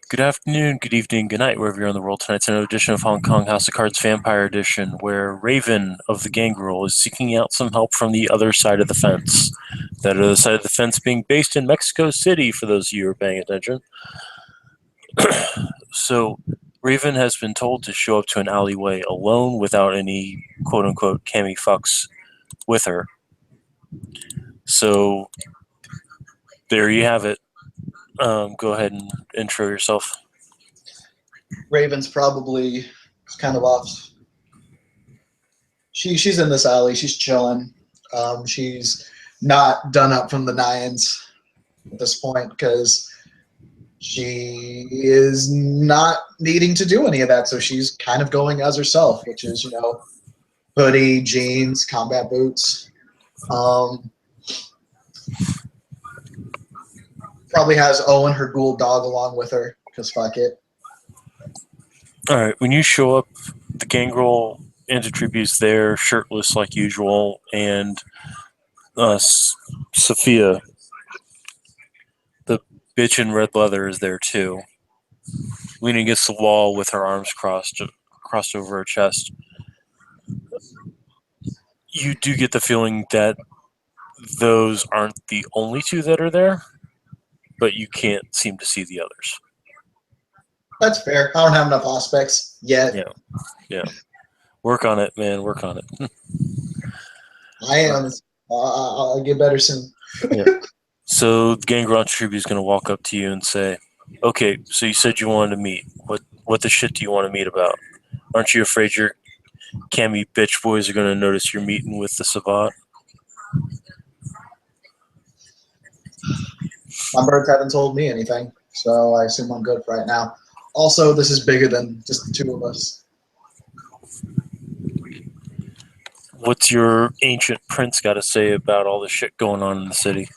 Good afternoon, good evening, good night, wherever you're in the world. Tonight's another edition of Hong Kong House of Cards Vampire Edition, where Raven of the Gangrel is seeking out some help from the other side of the fence. That other side of the fence being based in Mexico City, for those of you who are paying attention. So, Raven has been told to show up to an alleyway alone without any quote-unquote cami fucks with her. So, there you have it. Go ahead and intro yourself. Raven's probably kind of off. She's in this alley. She's chilling. She's not done up from the nines at this point because she is not needing to do any of that. So she's kind of going as herself, which is, hoodie, jeans, combat boots. Probably has Owen, her ghoul dog, along with her because fuck it. All right, when you show up, the Gangrel Intertribute's there, shirtless like usual, and Sophia, the bitch in red leather, is there too, leaning against the wall with her arms crossed over her chest. You do get the feeling that those aren't the only two that are there, but you can't seem to see the others. That's fair. I don't have enough aspects yet. Yeah. Work on it, man. Work on it. I am. I'll get better soon. Yeah. So the Gangrel Tribute is going to walk up to you and say, "Okay, so you said you wanted to meet. What the shit do you want to meet about? Aren't you afraid your cami bitch boys are going to notice you're meeting with the Savant?" My birds haven't told me anything, so I assume I'm good for right now. Also, this is bigger than just the two of us. What's your ancient prince got to say about all the shit going on in the city?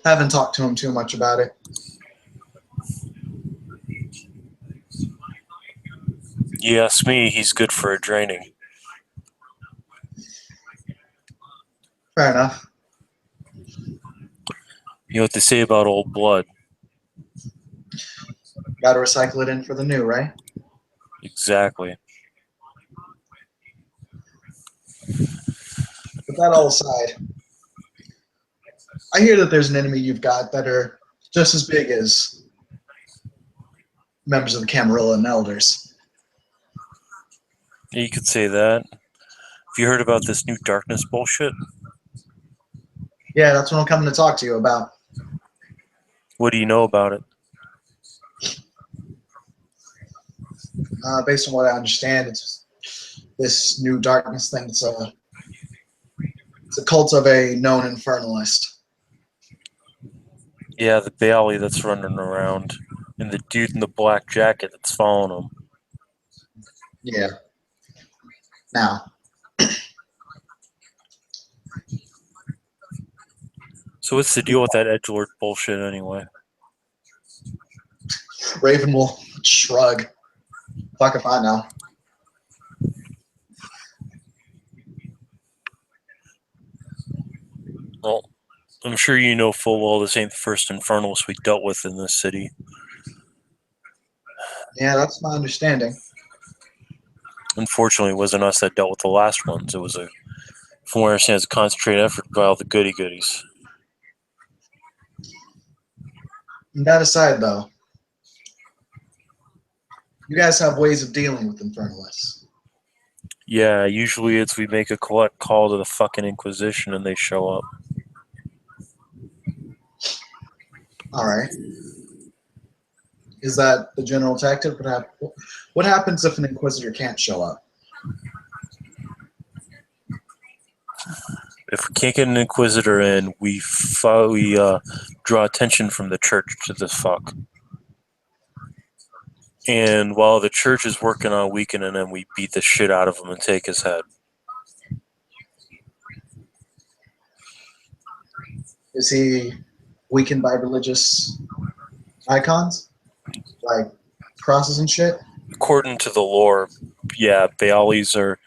Haven't talked to him too much about it. You ask me, he's good for a draining. Fair enough. You know what they say about old blood. Got to recycle it in for the new, right? Exactly. But that all aside, I hear that there's an enemy you've got that are just as big as members of the Camarilla and Elders. Yeah, you could say that. Have you heard about this new darkness bullshit? Yeah, that's what I'm coming to talk to you about. What do you know about it? Based on what I understand, it's this new darkness thing. It's a cult of a known infernalist. Yeah, the Bailey that's running around, and the dude in the black jacket that's following him. Yeah. Now, so what's the deal with that edgelord bullshit anyway? Raven will shrug. Fuck if I know. Well, I'm sure you know full well this ain't the first infernalist we dealt with in this city. Yeah, that's my understanding. Unfortunately, it wasn't us that dealt with the last ones. It was from what I understand, it's a concentrated effort by all the goody-goodies. And that aside, though, you guys have ways of dealing with infernalists. Yeah, usually it's we make a collect call to the fucking Inquisition and they show up. All right. Is that the general tactic? What happens if an Inquisitor can't show up? If we can't get an Inquisitor in, we draw attention from the church to this fuck. And while the church is working on weakening him, we beat the shit out of him and take his head. Is he weakened by religious icons? Like crosses and shit? According to the lore, yeah, Baileys are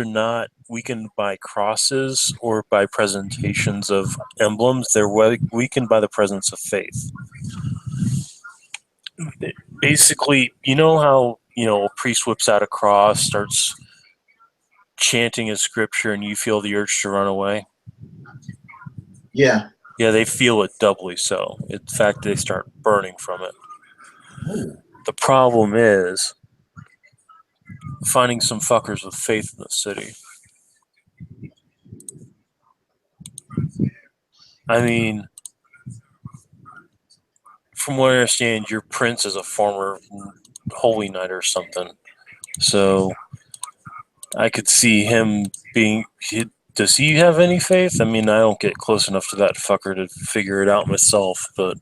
not weakened by crosses or by presentations of emblems. They're weakened by the presence of faith. Basically, you know how, a priest whips out a cross, starts chanting his scripture, and you feel the urge to run away? Yeah. Yeah, they feel it doubly so. In fact, they start burning from it. The problem is finding some fuckers with faith in the city. I mean, from what I understand, your prince is a former holy knight or something. So I could see him being. Does he have any faith? I mean, I don't get close enough to that fucker to figure it out myself, but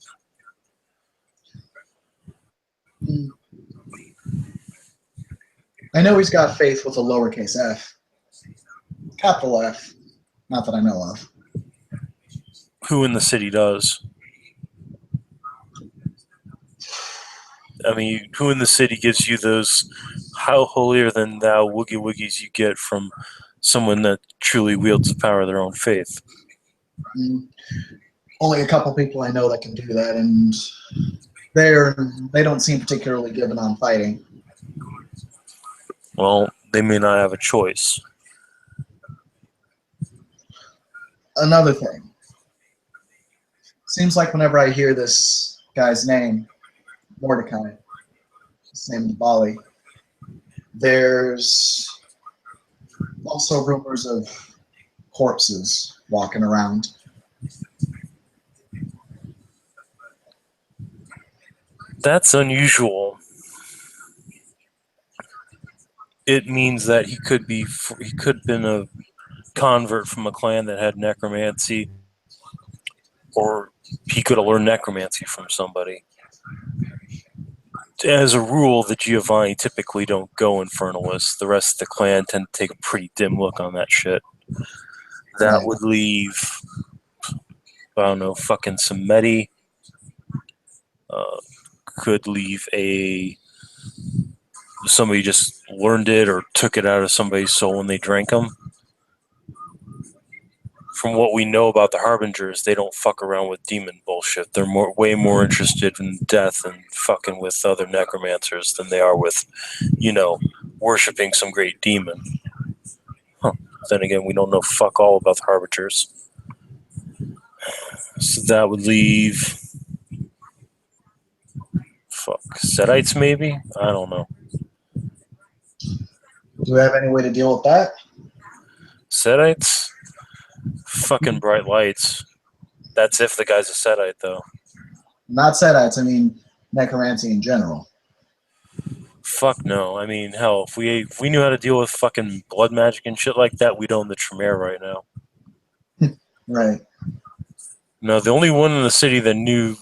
I know he's got faith with a lowercase f. Capital F. Not that I know of. who in the city does? I mean, who in the city gives you those how holier than thou woogie woogies you get from someone that truly wields the power of their own faith? Only a couple people I know that can do that, and they don't seem particularly given on fighting. Well, they may not have a choice. Another thing. Seems like whenever I hear this guy's name, Mordecai, his name is Bali, there's also rumors of corpses walking around. That's unusual. It means that he could have been a convert from a clan that had necromancy, or he could have learned necromancy from somebody. As a rule, the Giovanni typically don't go infernalists. The rest of the clan tend to take a pretty dim look on that shit. That would leave, I don't know, fucking Samedi. Could leave somebody just learned it or took it out of somebody's soul when they drank them. From what we know about the Harbingers, they don't fuck around with demon bullshit. They're way more interested in death and fucking with other necromancers than they are with, worshiping some great demon. Huh. Then again, we don't know fuck all about the Harbingers. So that would leave, Setites maybe? I don't know. Do we have any way to deal with that? Setites? Fucking bright lights. That's if the guy's a Setite, though. Not Setites, I mean necromancy in general. Fuck no. I mean, hell, if we knew how to deal with fucking blood magic and shit like that, we'd own the Tremere right now. Right. No, the only one in the city that knew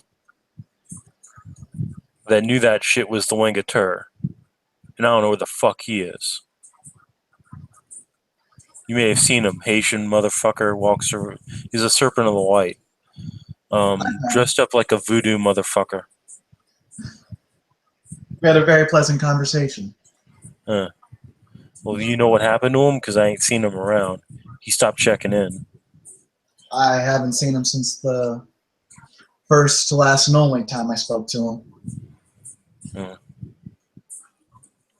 that shit was the Wangatur. And I don't know where the fuck he is. You may have seen him. Haitian motherfucker walks around. He's a serpent of the light. Dressed up like a voodoo motherfucker. We had a very pleasant conversation. Well, you know what happened to him? Because I ain't seen him around. He stopped checking in. I haven't seen him since the first, last, and only time I spoke to him.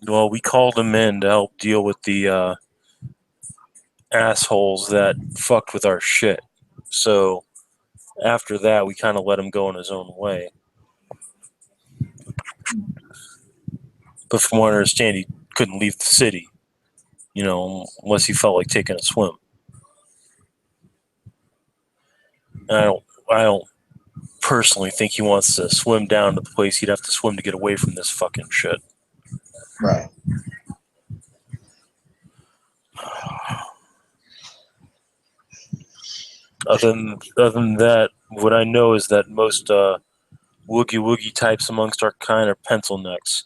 Well, we called him in to help deal with the assholes that fucked with our shit. So after that, we kind of let him go in his own way. But from what I understand, he couldn't leave the city, unless he felt like taking a swim. And I don't personally think he wants to swim down to the place he'd have to swim to get away from this fucking shit. Right. Other than that, what I know is that most woogie woogie types amongst our kind are pencil necks.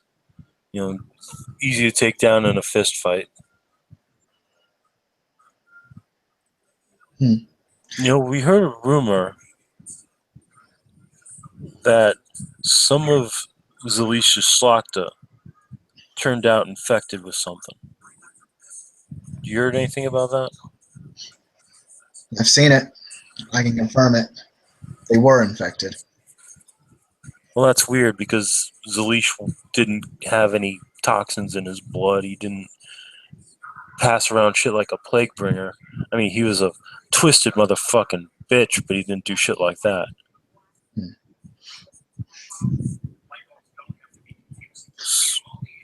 Easy to take down in a fist fight. We heard a rumor that some of Zalisha's Slachta turned out infected with something. Do You heard anything about that? I've seen it. I can confirm it. They were infected. Well, that's weird because Zalish didn't have any toxins in his blood. He didn't pass around shit like a plague bringer. I mean, he was a twisted motherfucking bitch, but he didn't do shit like that.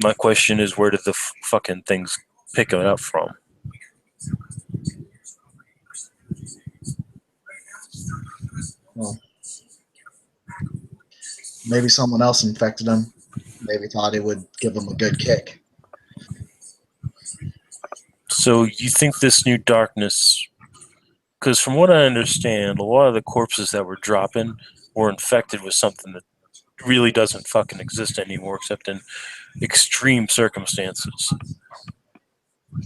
My question is, where did the fucking things pick it up from? Well, maybe someone else infected him. Maybe thought it would give him a good kick. So you think this new darkness? Because from what I understand, a lot of the corpses that were dropping were infected with something that really doesn't fucking exist anymore, except in extreme circumstances.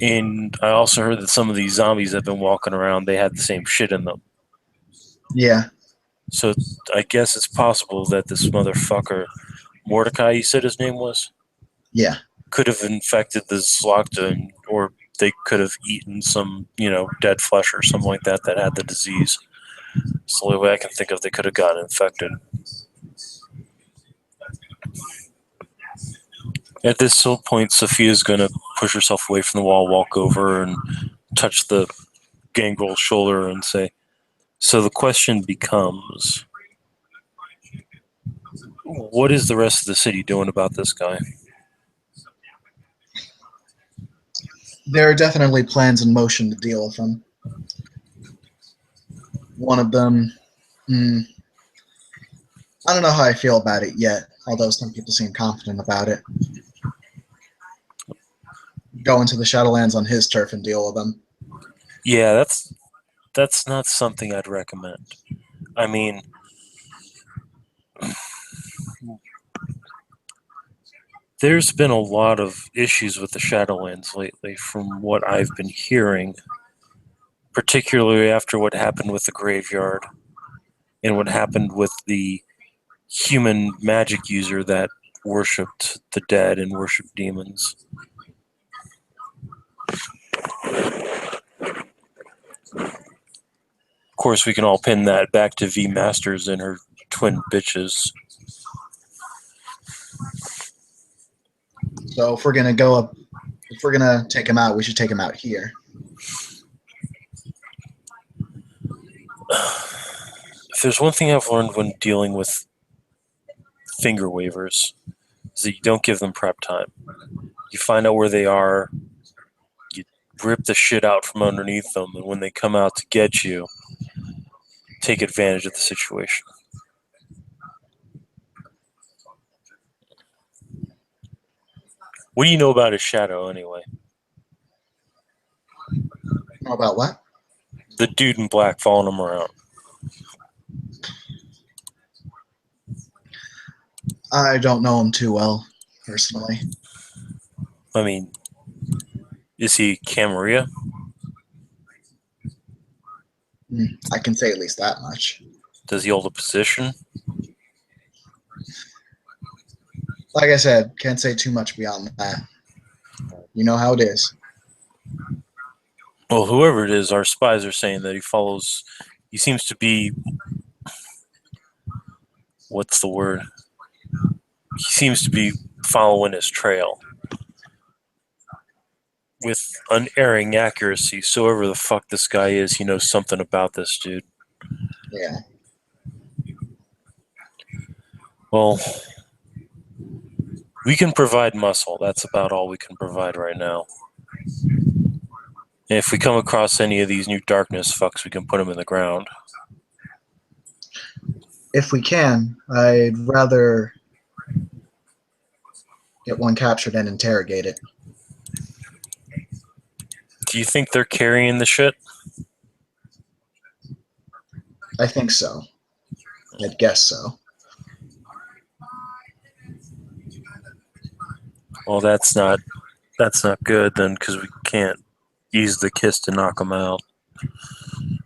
And I also heard that some of these zombies that have been walking around, they had the same shit in them. Yeah. So I guess it's possible that this motherfucker, Mordecai, you said his name was? Yeah. Could have infected the Zlokta, or they could have eaten some, dead flesh or something like that had the disease. It's the only way I can think of they could have gotten infected. At this point, Sophia's going to push herself away from the wall, walk over, and touch the gangrel's shoulder and say, so the question becomes, what is the rest of the city doing about this guy? There are definitely plans in motion to deal with him. One of them, I don't know how I feel about it yet, although some people seem confident about it. Go into the Shadowlands on his turf and deal with them. Yeah, that's not something I'd recommend. I mean, there's been a lot of issues with the Shadowlands lately from what I've been hearing, particularly after what happened with the graveyard and what happened with the human magic user that worshipped the dead and worshipped demons. Of course, we can all pin that back to V Masters and her twin bitches. So if we're gonna go up, if we're gonna take him out, we should take him out here. If there's one thing I've learned when dealing with finger wavers, is that you don't give them prep time. You find out where they are, you rip the shit out from underneath them, and when they come out to get you, take advantage of the situation. What do you know about his shadow, anyway? Know about what? The dude in black following him around. I don't know him too well, personally. I mean, is he Camarilla? I can say at least that much. Does he hold a position? Like I said, can't say too much beyond that. You know how it is. Well, whoever it is, our spies are saying that he seems to be, what's the word? He seems to be following his trail with unerring accuracy. So whoever the fuck this guy is, he knows something about this dude. Yeah. Well, we can provide muscle. That's about all we can provide right now. And if we come across any of these new darkness fucks, we can put them in the ground. If we can, I'd rather get one captured and interrogate it. Do you think they're carrying the shit? I think so. I'd guess so. Well, that's not good then, because we can't use the kiss to knock them out,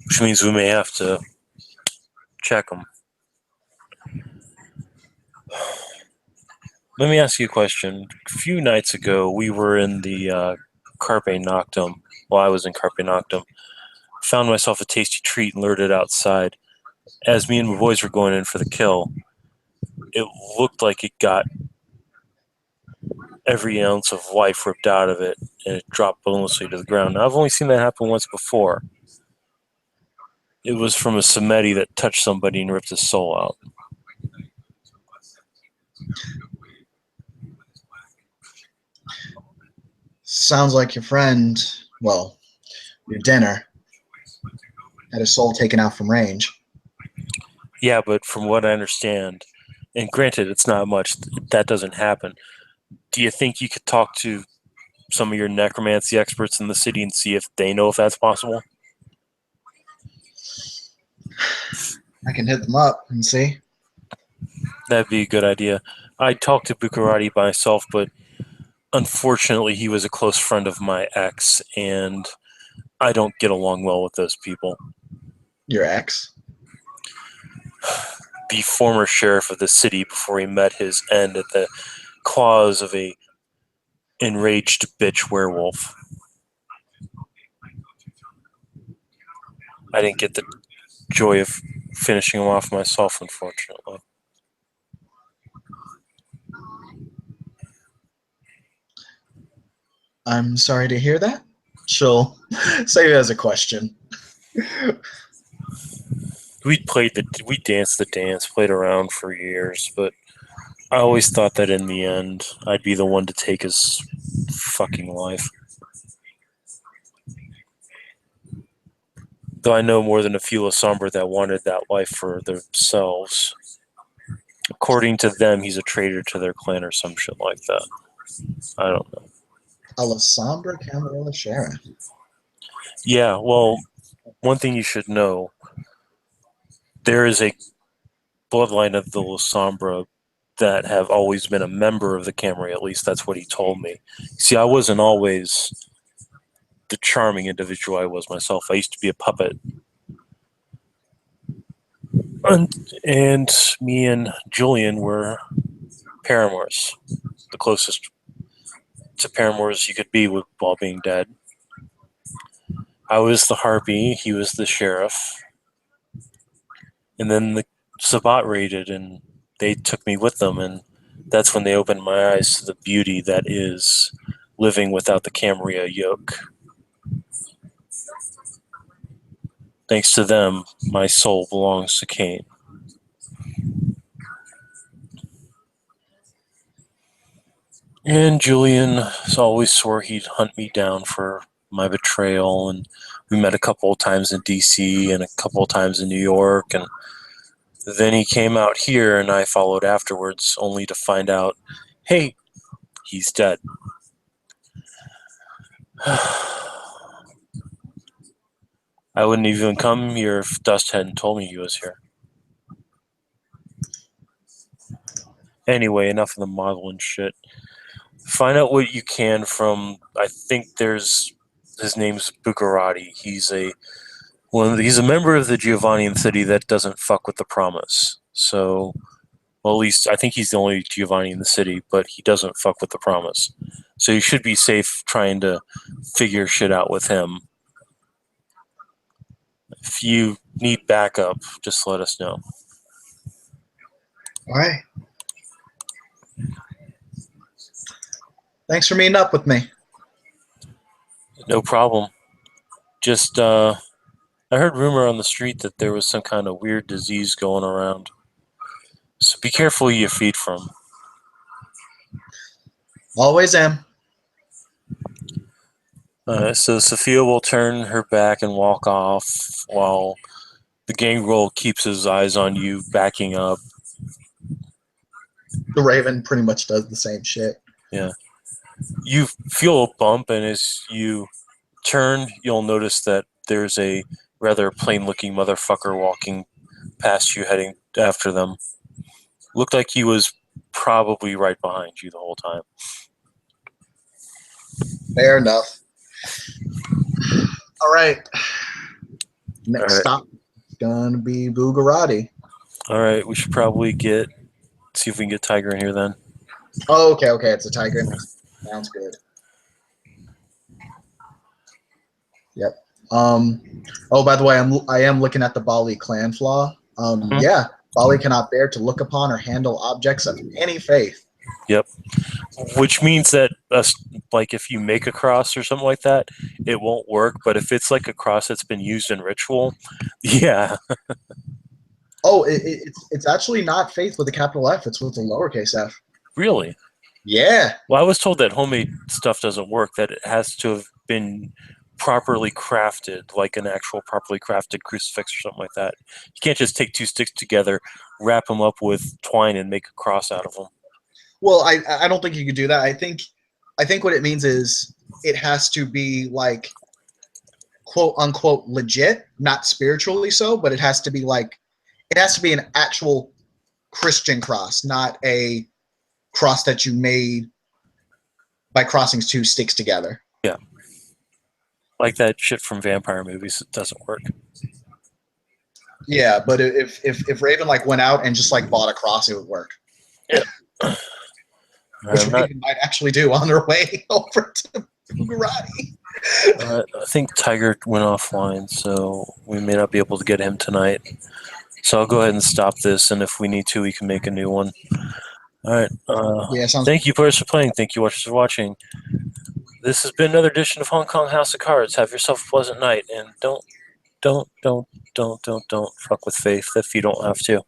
which means we may have to check them. Let me ask you a question. A few nights ago, we were in the Carpe Noctem, while I was in Carpe Noctem. Found myself a tasty treat and lured it outside. As me and my boys were going in for the kill, it looked like it got every ounce of life ripped out of it, and it dropped bonelessly to the ground. Now, I've only seen that happen once before. It was from a Samedi that touched somebody and ripped his soul out. Sounds like your friend, well, your dinner, had his soul taken out from range. Yeah, but from what I understand, and granted, it's not much, that doesn't happen. Do you think you could talk to some of your necromancy experts in the city and see if they know if that's possible? I can hit them up and see. That'd be a good idea. I talked to Buccarati myself, but unfortunately, he was a close friend of my ex, and I don't get along well with those people. Your ex? The former sheriff of the city before he met his end at the claws of a enraged bitch werewolf. I didn't get the joy of finishing him off myself, unfortunately. I'm sorry to hear that. She'll save it as a question. We danced the dance, played around for years, but I always thought that in the end, I'd be the one to take his fucking life. Though I know more than a few Lasombra that wanted that life for themselves. According to them, he's a traitor to their clan or some shit like that. I don't know. Alessandra Camarilla Sheriff. Yeah, well, one thing you should know, there is a bloodline of the Lasombra that have always been a member of the Camry. At least that's what he told me. See, I wasn't always the charming individual I was myself. I used to be a puppet. And me and Julian were paramours, the closest to paramours you could be while being dead. I was the harpy, he was the sheriff. And then the Sabbat raided, and they took me with them, and that's when they opened my eyes to the beauty that is living without the Camarilla yoke. Thanks to them, my soul belongs to Cain. And Julian always swore he'd hunt me down for my betrayal, and we met a couple of times in DC and a couple of times in New York, and then he came out here and I followed afterwards, only to find out, hey, he's dead. I wouldn't even come here if Dust hadn't told me he was here. Anyway, enough of the modeling shit. Find out what you can from, I think his name's Buccarati. He's a member of the Giovannian city that doesn't fuck with the promise. So, well, at least I think he's the only Giovanni in the city, but he doesn't fuck with the promise. So you should be safe trying to figure shit out with him. If you need backup, just let us know. All right. Thanks for meeting up with me. No problem. Just, I heard rumor on the street that there was some kind of weird disease going around. So be careful who you feed from. Always am. So Sophia will turn her back and walk off while the gangrel keeps his eyes on you, backing up. The Raven pretty much does the same shit. Yeah. You feel a bump, and as you turn, you'll notice that there's a rather plain-looking motherfucker walking past you, heading after them. Looked like he was probably right behind you the whole time. Fair enough. All right. Next stop is gonna be Buccarati. All right, we should probably see if we can get Tiger in here then. Oh, okay. It's a tiger. Sounds good. Yep. Oh, by the way, I am looking at the Bali clan flaw. Mhm. Yeah, Bali cannot bear to look upon or handle objects of any faith. Yep. Which means that like if you make a cross or something like that, it won't work. But if it's like a cross that's been used in ritual, yeah, Oh, it's actually not faith with a capital F. It's with a lowercase f. really. Yeah. Well, I was told that homemade stuff doesn't work. That it has to have been properly crafted, like an actual properly crafted crucifix or something like that. You can't just take two sticks together, wrap them up with twine, and make a cross out of them. Well, I don't think you could do that. I think what it means is it has to be like quote unquote legit, not spiritually so, but it has to be like it has to be an actual Christian cross, not a cross that you made by crossing two sticks together. Yeah, like that shit from vampire movies. It doesn't work. Yeah, but if Raven like went out and just like bought a cross, it would work. Which I'm not. Raven might actually do on their way over to Bugatti. I think Tiger went offline, so we may not be able to get him tonight. So I'll go ahead and stop this, and if we need to, we can make a new one. All right. Yeah, sounds Thank you, players, for playing. Thank you, watchers, for watching. This has been another edition of Hong Kong House of Cards. Have yourself a pleasant night, and don't fuck with faith if you don't have to.